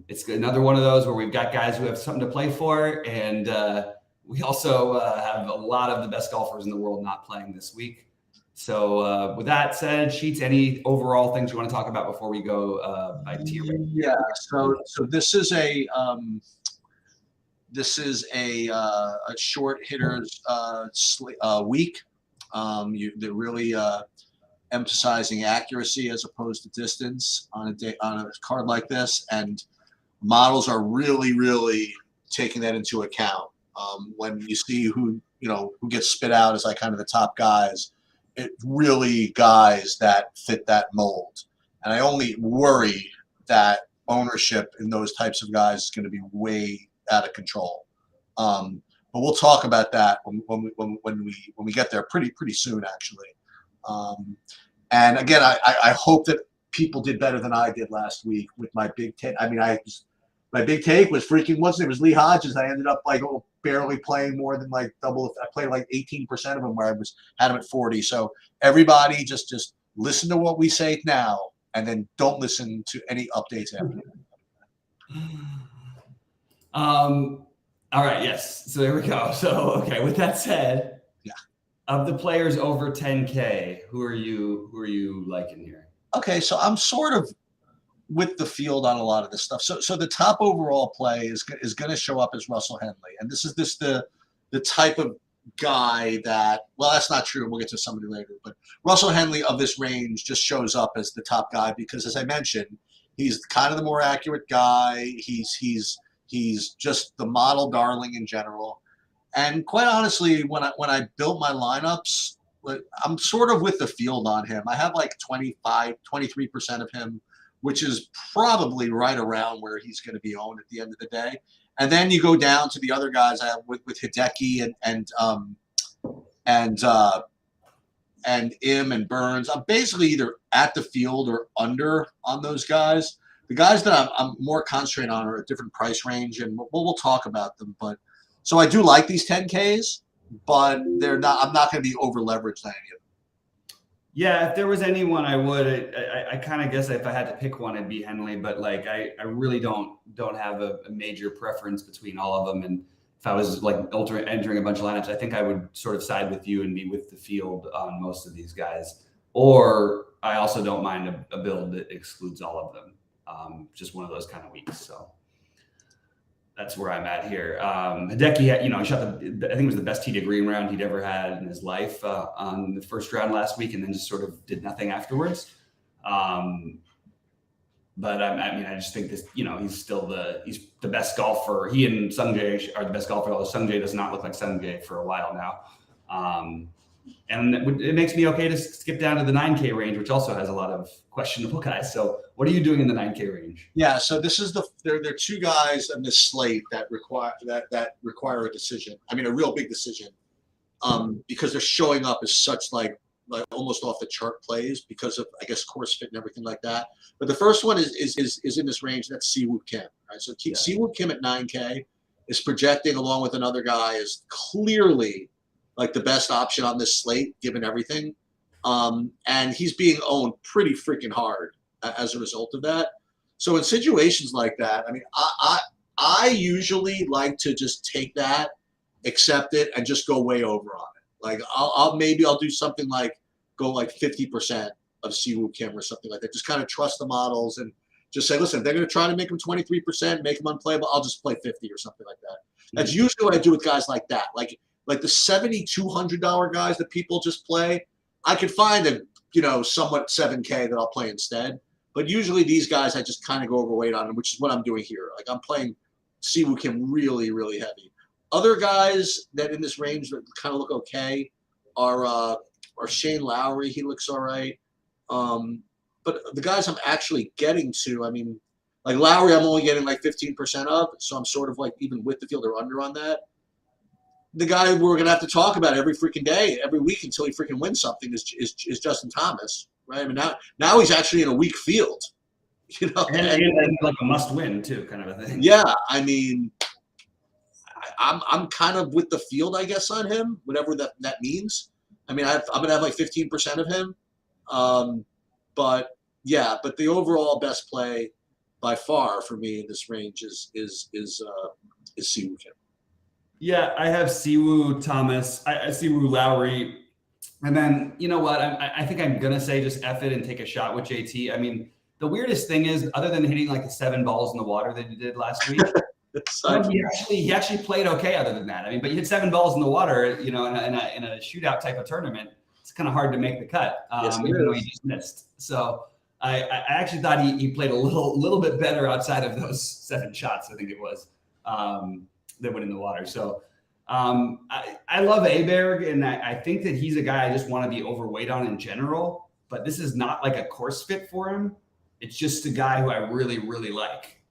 It's another one of those where we've got guys who have something to play for, and we also have a lot of the best golfers in the world not playing this week. So with that said, Sheets, any overall things you want to talk about before we go by tier? Yeah. So this is a short hitters week. They're really emphasizing accuracy as opposed to distance on a card like this, and models are really taking that into account. When you see who gets spit out as like kind of the top guys, it really guys that fit that mold. And I only worry that ownership in those types of guys is going to be way out of control. But we'll talk about that when we get there pretty soon, actually. And again, I hope that people did better than I did last week with my big take. I mean, my big take was freaking, what's it? It was Lee Hodges. I ended up like barely playing more than like double. I played like 18% of them where I had him at 40. So everybody just listen to what we say now, and then don't listen to any updates after. All right. Yes. So there we go. So, okay. With that said, yeah. Of the players over 10K, who are you liking here? Okay. So I'm sort of with the field on a lot of this stuff. So the top overall play is going to show up as Russell Henley. And this is the type of guy that, well, that's not true. We'll get to somebody later, but Russell Henley of this range just shows up as the top guy because, as I mentioned, he's kind of the more accurate guy. He's just the model darling in general. And quite honestly, when I built my lineups, I'm sort of with the field on him. I have like 23% of him, which is probably right around where he's going to be owned at the end of the day. And then you go down to the other guys I have with Hideki and Im and Burns. I'm basically either at the field or under on those guys. The guys that I'm more concentrating on are a different price range, and we'll talk about them. But so I do like these 10Ks, but they're not. I'm not going to be over leveraged on any of them. Yeah, if there was anyone, I would. I kind of guess if I had to pick one, it'd be Henley. But like, I really don't have a major preference between all of them. And if I was like entering a bunch of lineups, I think I would sort of side with you and be with the field on most of these guys. Or I also don't mind a build that excludes all of them. Just one of those kind of weeks. So that's where I'm at here. Hideki, he shot I think it was the best tee to green round he'd ever had in his life on the first round last week, and then just sort of did nothing afterwards. But I just think this, he's still he's the best golfer. He and Sungjae are the best golfer. Although Sungjae does not look like Sungjae for a while now. And it makes me okay to skip down to the 9K range, which also has a lot of questionable guys. So what are you doing in the 9K range? Yeah, so this is there are two guys in this slate that require a decision. I mean, a real big decision, because they're showing up as such like almost off the chart plays because of, I guess, course fit and everything like that. But the first one is in this range. That's Siwoo Kim. Right, so Siwoo Kim at 9K is projecting along with another guy is clearly like the best option on this slate, given everything. And he's being owned pretty freaking hard as a result of that. So in situations like that, I mean, I usually like to just take that, accept it, and just go way over on it. Like I'll do something like go like 50% of Siwoo Kim or something like that. Just kind of trust the models and just say, listen, if they're going to try to make him 23%, make him unplayable, I'll just play 50 or something like that. That's usually what I do with guys like that. Like the $7,200 guys that people just play, I could find a somewhat 7K that I'll play instead. But usually these guys I just kind of go overweight on them, which is what I'm doing here. Like I'm playing Siwoo Kim really, really heavy. Other guys that in this range that kind of look okay are Shane Lowry. He looks all right. But the guys I'm actually getting to, I mean, like Lowry, I'm only getting like 15% of, so I'm sort of like even with the field or under on that. The guy we're going to have to talk about every freaking day, every week until he freaking wins something is Justin Thomas, right? I mean, now he's actually in a weak field, and like a must-win too, kind of a thing. Yeah, I mean, I'm kind of with the field, I guess, on him, whatever that means. I mean, I'm going to have like 15% of him, but the overall best play by far for me in this range is Siwoo Kim. Yeah, I have Siwoo, Thomas, Siwoo, Lowry, and then you know what? I think I'm gonna say just F it and take a shot with JT. I mean, the weirdest thing is, other than hitting like the 7 balls in the water that he did last week, he actually played okay. Other than that, I mean, but you hit 7 balls in the water, you know, in a shootout type of tournament. It's kind of hard to make the cut, even though he just missed. So I actually thought he played a little bit better outside of those 7 shots. I think it was that went in the water. So I love Aberg, and I think that he's a guy I just want to be overweight on in general. But this is not like a course fit for him. It's just a guy who I really, really like.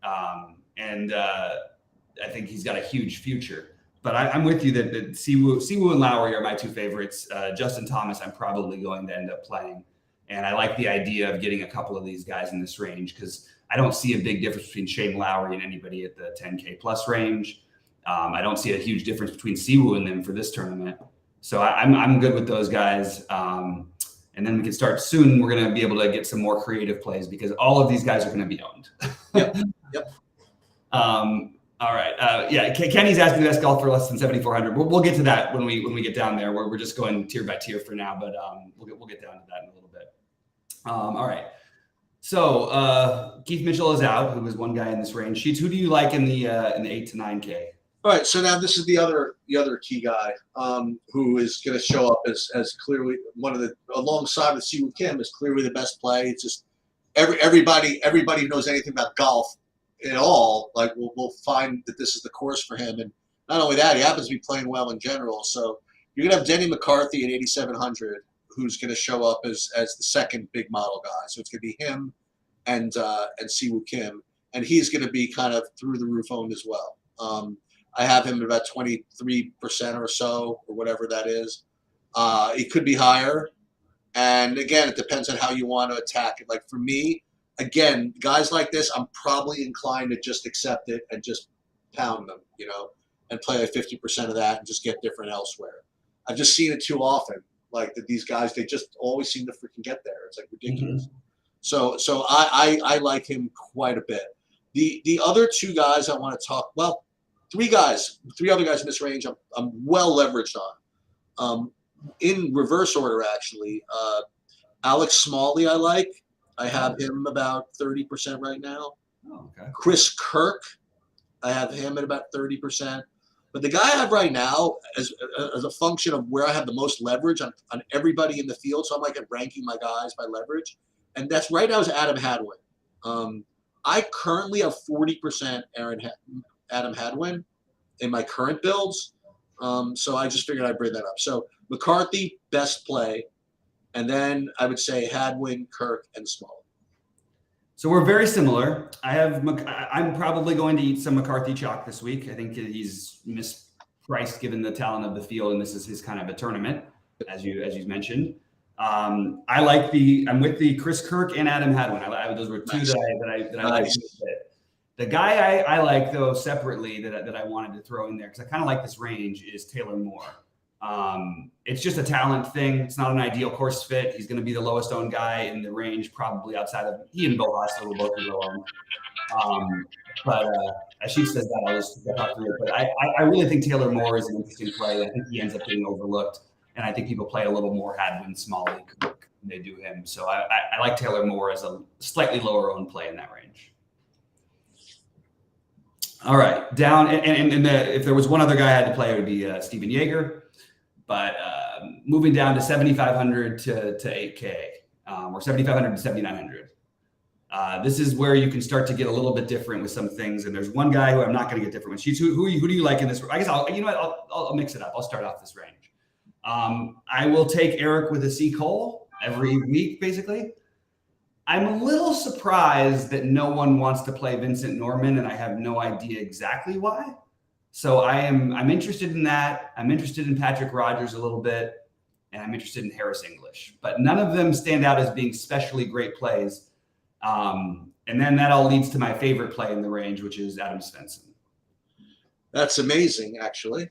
And I think he's got a huge future. But I'm with you that Siwoo and Lowry are my 2 favorites. Justin Thomas, I'm probably going to end up playing. And I like the idea of getting a couple of these guys in this range because I don't see a big difference between Shane Lowry and anybody at the 10K plus range. I don't see a huge difference between Siwoo and them for this tournament. So I'm good with those guys. And then we can start soon. We're going to be able to get some more creative plays because all of these guys are going to be owned. Yep. All right. Yeah. Kenny's asking the best golf for less than 7,400. We'll get to that when we get down there. We're just going tier by tier for now, but we'll get down to that in a little bit. All right. So Keith Mitchell is out, who was one guy in this range. Sheets, who do you like in the 8 to 9K? All right, so now this is the other key guy who is going to show up as clearly one of the, alongside with Siwoo Kim, is clearly the best play. It's just everybody who knows anything about golf at all, like will find that this is the course for him. And not only that, he happens to be playing well in general. So you're going to have Denny McCarthy at 8,700, who's going to show up as the second big model guy. So it's going to be him and Siwoo Kim, and he's going to be kind of through the roof owned as well. I have him at about 23% or so, or whatever that is. It could be higher. And again, it depends on how you want to attack it. Like for me, again, guys like this, I'm probably inclined to just accept it and just pound them, and play like 50% of that and just get different elsewhere. I've just seen it too often. Like that these guys, they just always seem to freaking get there. It's like ridiculous. Mm-hmm. So I like him quite a bit. The other 2 guys I want to talk, well, 3 other guys in this range I'm well leveraged on. In reverse order, actually. Alex Smalley I like. I have him about 30% right now. Oh, okay. Chris Kirk, I have him at about 30%. But the guy I have right now, as a function of where I have the most leverage on everybody in the field, so I'm like ranking my guys by leverage, and that's right now is Adam Hadwin. I currently have 40% Adam Hadwin in my current builds. So I just figured I'd bring that up. So McCarthy, best play. And then I would say Hadwin, Kirk, and Small. So we're very similar. I'm probably going to eat some McCarthy chalk this week. I think he's mispriced given the talent of the field, and this is his kind of a tournament, as you mentioned. I'm with the Chris Kirk and Adam Hadwin. Those were 2 that I like. The guy I like, though, separately that I wanted to throw in there, because I kind of like this range, is Taylor Moore. It's just a talent thing. It's not an ideal course fit. He's going to be the lowest owned guy in the range, probably outside of he and Bill Haas will both be low owned. But as she says that, I'll just talk through it. But I really think Taylor Moore is an interesting play. I think he ends up getting overlooked, and I think people play a little more Hadwin, Smalley, Kirk than they do him. So I like Taylor Moore as a slightly lower owned play in that range. All right, down and if there was one other guy I had to play, it would be Steven Yeager. But moving down to 7,500 to 8K, or 7,500 to 7,900. This is where you can start to get a little bit different with some things. And there's one guy who I'm not going to get different with. Who do you like in this? I guess I'll mix it up. I'll start off this range. I will take Eric with a C. Cole every week, basically. I'm a little surprised that no one wants to play Vincent Norman, and I have no idea exactly why. So I'm interested in that. I'm interested in Patrick Rogers a little bit, and I'm interested in Harris English. But none of them stand out as being especially great plays. And then that all leads to my favorite play in the range, which is Adam Svensson. That's amazing, actually,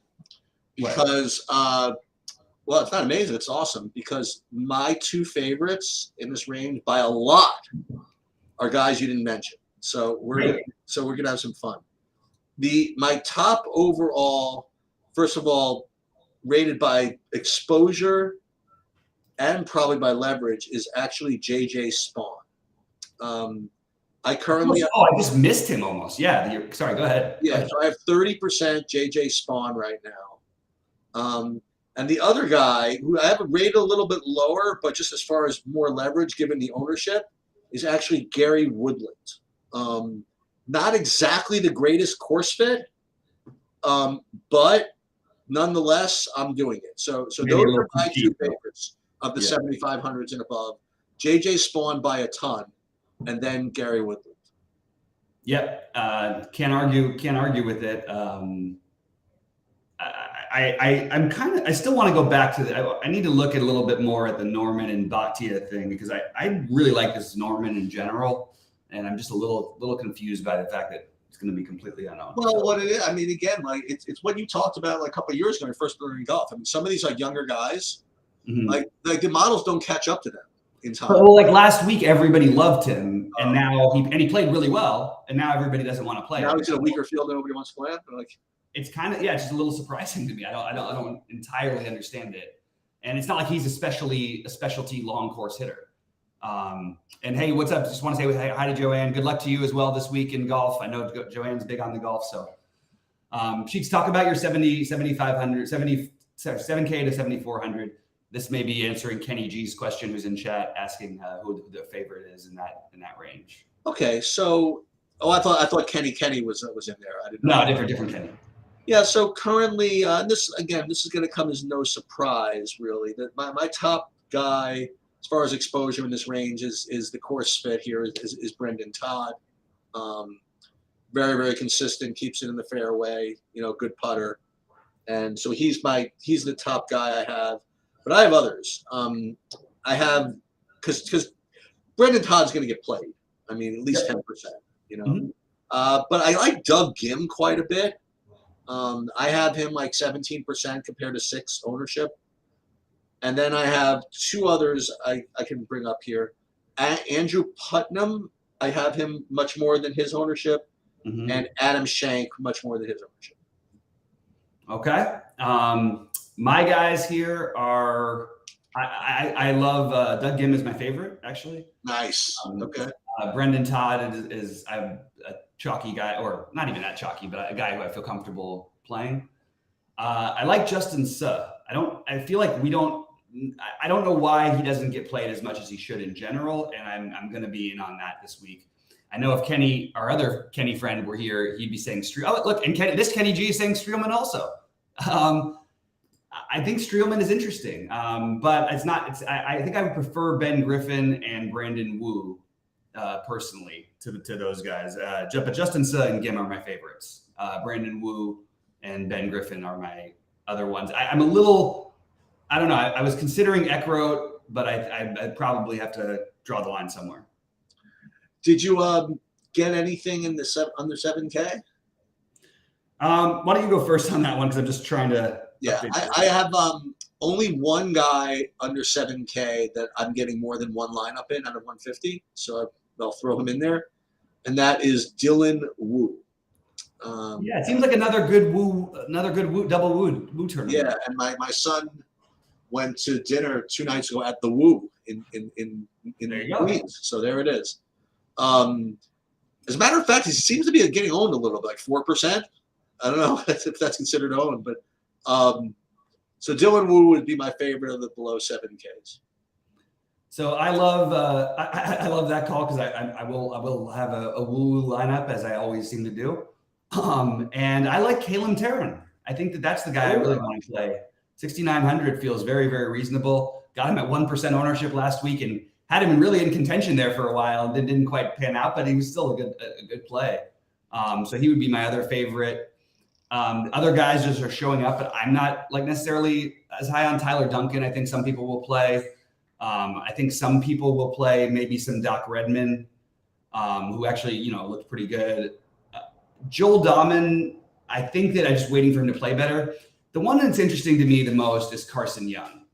because well, it's not amazing. It's awesome because my 2 favorites in this range by a lot are guys you didn't mention. So we're gonna have some fun. My top overall, first of all, rated by exposure and probably by leverage, is actually JJ Spawn. I currently I just missed him almost. Yeah. Sorry. Go ahead. Yeah, so I have 30% JJ Spawn right now. And the other guy, who I have rated a little bit lower, but just as far as more leverage given the ownership, is actually Gary Woodland. Not exactly the greatest course fit, but nonetheless, I'm doing it. So those are my two favorites of the 7,500s and above. JJ Spawn by a ton, and then Gary Woodland. Yep. Can't argue with it. I still want to go back to I need to look at a little bit more at the Norman and Bhatia thing, because I really like this Norman in general, and I'm just a little confused by the fact that it's going to be completely unknown. Well, what it is, I mean, again, like it's what you talked about like a couple of years ago when you first learning golf. I mean, some of these like younger guys, like the models don't catch up to them in time. Well, like last week, everybody loved him, and now he played really well, and now everybody doesn't want to play. Now he's in a weaker field, and nobody wants to play him. Like, it's kind of it's just a little surprising to me. I don't entirely understand it, and it's not like he's a specialty long course hitter. And hey, what's up? Just want to say hi to Joanne. Good luck to you as well this week in golf. I know Joanne's big on the golf, so Sheets, talk about your 7,500, 7K to 7,400. This may be answering Kenny G's question, who's in chat, asking who the favorite is in that range. Okay, so I thought Kenny was in there. I didn't know. No, different Kenny. Yeah, so currently, this is going to come as no surprise, really. That my top guy as far as exposure in this range is the course fit here is Brendan Todd. Very, very consistent, keeps it in the fairway, good putter. And so he's the top guy I have. But I have others. I have, because Brendan Todd's going to get played. I mean, at least 10%, But I like Doug Gim quite a bit. I have him like 17% compared to 6 ownership. And then I have 2 others I can bring up here. Andrew Putnam, I have him much more than his ownership. And Adam Shank, much more than his ownership. Okay. My guys here are, I love Doug Gim is my favorite, actually. Nice. Okay. Brendan Todd is a chalky guy, or not even that chalky, but a guy who I feel comfortable playing. I like Justin Suh. I feel like I don't know why he doesn't get played as much as he should in general, and I'm going to be in on that this week. I know if Kenny, our other Kenny friend, were here, he'd be saying Streelman. Oh, look, and this Kenny G is saying Streelman also. I think Streelman is interesting, but it's not. I think I would prefer Ben Griffin and Brandon Wu personally to those guys. But Justin Suh and Gim are my favorites. Brandon Wu and Ben Griffin are my other ones. I'm a little. I don't know. I was considering Eckroat, but I probably have to draw the line somewhere. Did you get anything in the under 7K? Why don't you go first on that one? Because I'm just trying to. Yeah, I have only one guy under 7K that I'm getting more than one lineup in out of 150. So I'll throw him in there. And that is Dylan Wu. Yeah, it seems like another good double Wu tournament. Yeah, and my son went to dinner 2 nights ago at the Wu in Queens. So there it is. As a matter of fact, he seems to be getting owned a little bit, like 4%. I don't know if that's considered owned, but so Dylan Wu would be my favorite of the below 7Ks. So I love I love that call, because I will have a Wu lineup, as I always seem to do. And I like Kalen Tarrant. I think that's the guy I really want to play. 6,900 feels very, very reasonable. Got him at 1% ownership last week and had him really in contention there for a while, and didn't quite pan out, but he was still a good play. So he would be my other favorite. Other guys just are showing up, but I'm not like necessarily as high on Tyler Duncan. I think some people will play. I think some people will play maybe some Doc Redman, who actually, looked pretty good. Joel Dahman, I think that I'm just waiting for him to play better. The one that's interesting to me the most is Carson Young,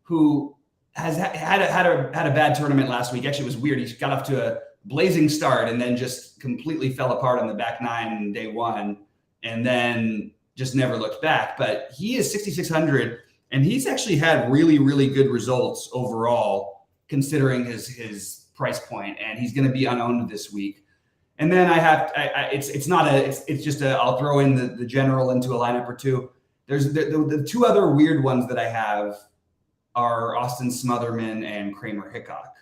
who has had a bad tournament last week. Actually, it was weird. He got off to a blazing start and then just completely fell apart on the back nine day one, and then just never looked back. But he is 6,600, and he's actually had really, really good results overall, considering his price point, and he's going to be unowned this week. And then it's just I'll throw in the general into a lineup or two. There's the two other weird ones that I have are Austin Smotherman and Kramer Hickok,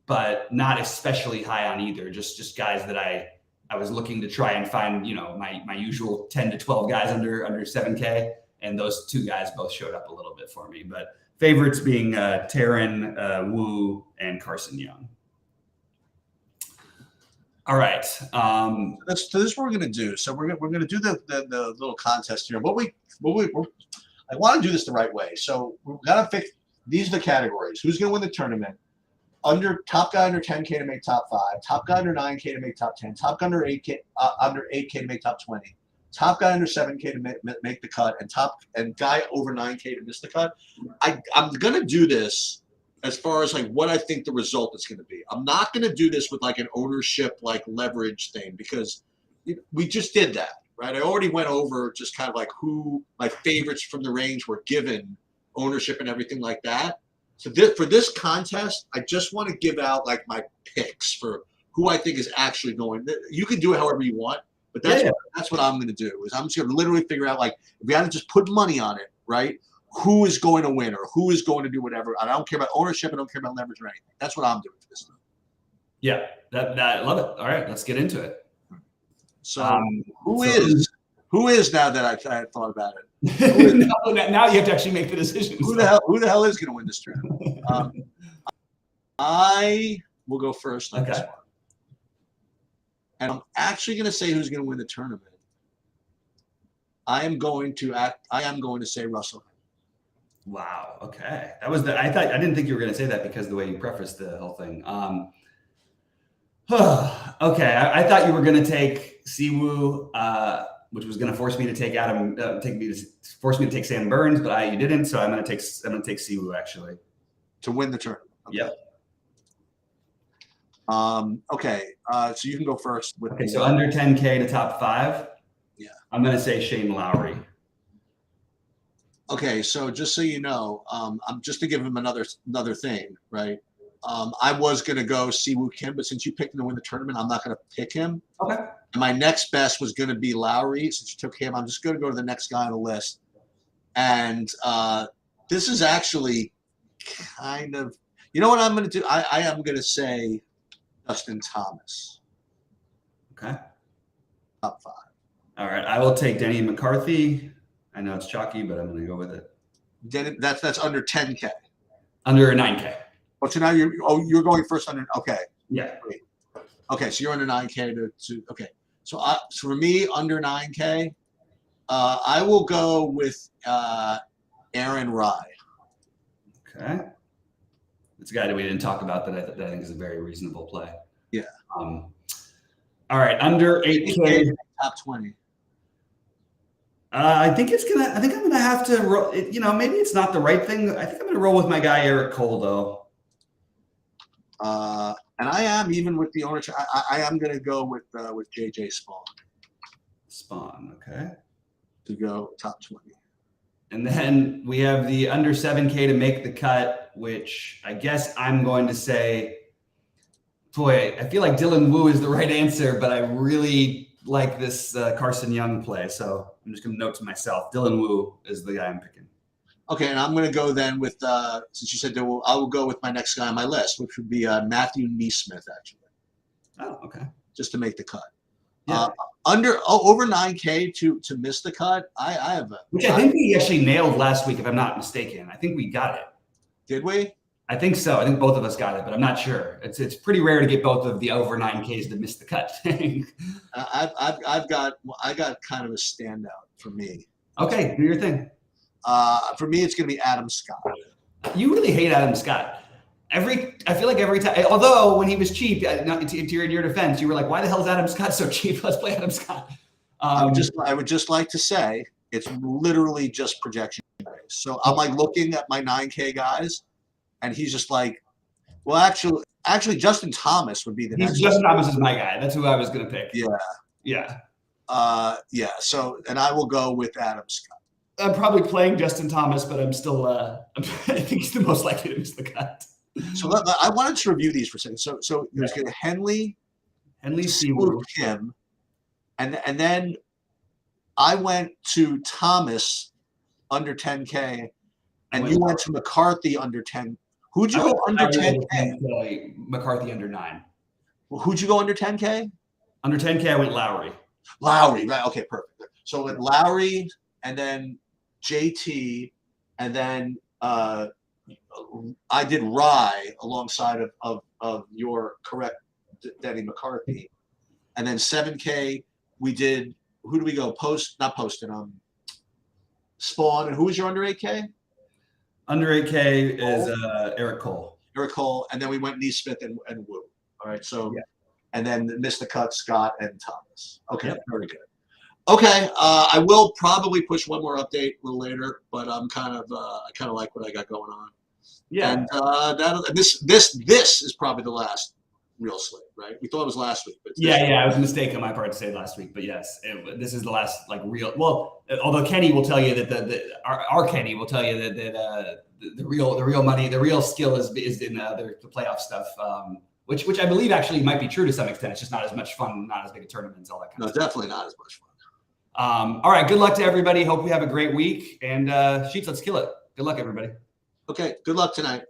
but not especially high on either. Just guys that I was looking to try and find, my usual 10 to 12 guys under 7K, and those two guys both showed up a little bit for me. But favorites being Taryn, Wu, and Carson Young. All right. So this is what we're gonna do. So we're gonna do the little contest here. I want to do this the right way. So we're gonna pick. These are the categories. Who's gonna win the tournament? Top guy under 10K to make top 5. Top guy under 9K to make top 10. Top guy under 8K to make top 20. Top guy under 7K to make the cut, and guy over 9K to miss the cut. I'm gonna do this as far as like what I think the result is going to be. I'm not going to do this with like an ownership like leverage thing, because we just did that, right? I already went over just kind of like who my favorites from the range were given ownership and everything like that. So for this contest, I just want to give out like my picks for who I think is actually going. You can do it however you want, but that's what I'm going to do. Is I'm just going to literally figure out, like, if we had to just put money on it, right? Who is going to win or who is going to do whatever. I don't care about ownership. I don't care about leverage or anything. That's what I'm doing for this time. Yeah, I love it. All right, let's get into it. So who is now that I thought about it? Now you have to actually make the decision. Who the hell is going to win this tournament? I will go first on this one. And I'm actually going to say who's going to win the tournament. I am going to say Russell. Wow. Okay. I didn't think you were going to say that because of the way you prefaced the whole thing. Okay. I thought you were going to take Siwoo, which was going to force me to take force me to take Sam Burns, but you didn't. So I'm going to take Siwoo actually to win the tournament. Okay. Yep. Okay. So you can go first with. Okay. So under 10K to top 5. Yeah. I'm going to say Shane Lowry. Okay, so just so you know, I'm just to give him another thing, right? I was gonna go Siwoo Kim, but since you picked him to win the tournament, I'm not gonna pick him. Okay. And my next best was gonna be Lowry. Since you took him, I'm just gonna go to the next guy on the list. And this is actually kind of, you know what I'm gonna do? I am gonna say Justin Thomas. Okay. Top 5. All right, I will take Denny McCarthy. I know it's chalky, but I'm going to go with it. That's under 10K. Under 9K. Oh, so now you're going first under. Okay. Yeah. Great. Okay, so you're under 9K to okay. So for me, under 9K, I will go with Aaron Rye. Okay. It's a guy that we didn't talk about that I think is a very reasonable play. Yeah. All right, under 8K. Top 20. I think I'm gonna have to roll. Maybe it's not the right thing. I think I'm gonna roll with my guy Eric Cole though. And I am even with the ownership. I am gonna go with JJ Spawn. Spawn, okay. To go top 20. And then we have the under 7K to make the cut, which I guess I'm going to say. Boy, I feel like Dylan Wu is the right answer, but I really like this Carson Young play, so I'm just going to note to myself, Dylan Wu is the guy I'm picking. Okay, and I'm going to go then with, since you said I will go with my next guy on my list, which would be Matthew Neesmith, actually. Oh, okay. Just to make the cut. Yeah. Over 9K to miss the cut, I have a. Which I think we actually nailed last week, if I'm not mistaken. I think we got it. Did we? I think so. I think both of us got it, but I'm not sure. It's pretty rare to get both of the over 9Ks to miss the cut. I got kind of a standout for me. Okay, do your thing. For me, it's going to be Adam Scott. You really hate Adam Scott. I feel like every time, although when he was cheap, to your defense, you were like, why the hell is Adam Scott so cheap? Let's play Adam Scott. I would just like to say it's literally just projection based. So I'm like looking at my 9K guys, and he's just like, well, actually, Actually, Justin Thomas would be the next. Justin Thomas is my guy. That's who I was going to pick. Yeah. Yeah. Yeah. So, and I will go with Adam Scott. I'm probably playing Justin Thomas, but I'm still. I think he's the most likely to miss the cut. So I wanted to review these for a second. So there's going to Henley, Siwoo, Kim, and then I went to Thomas under 10K, and you went to McCarthy under 10. Who'd you go under 10K? McCarthy under 9. Well, who'd you go under 10K? Under 10K, I went Lowry. Lowry, right? Okay, perfect. So with Lowry, and then JT, and then I did Rye alongside of your correct Denny McCarthy, and then 7K we did. Who do we go? Not Poston. Spawn, and who was your under 8K? Under 8K is Eric Cole. Eric Cole, and then we went Neesmith and Wu. All right, so and then missed the cut Scott and Thomas. Okay, very good. Okay, I will probably push one more update a little later, but I'm I kind of like what I got going on. Yeah, and this is probably the last real slate, right? We thought it was last week, but it was a mistake on my part to say last week, but yes, this is the last real. Well, although Kenny will tell you that our Kenny will tell you that the real money, the real skill is in the playoff stuff. Which I believe actually might be true to some extent. It's just not as much fun, not as big a tournaments, all that kind of stuff. No, definitely not as much fun. All right. Good luck to everybody. Hope we have a great week. And Sheets, let's kill it. Good luck, everybody. Okay. Good luck tonight.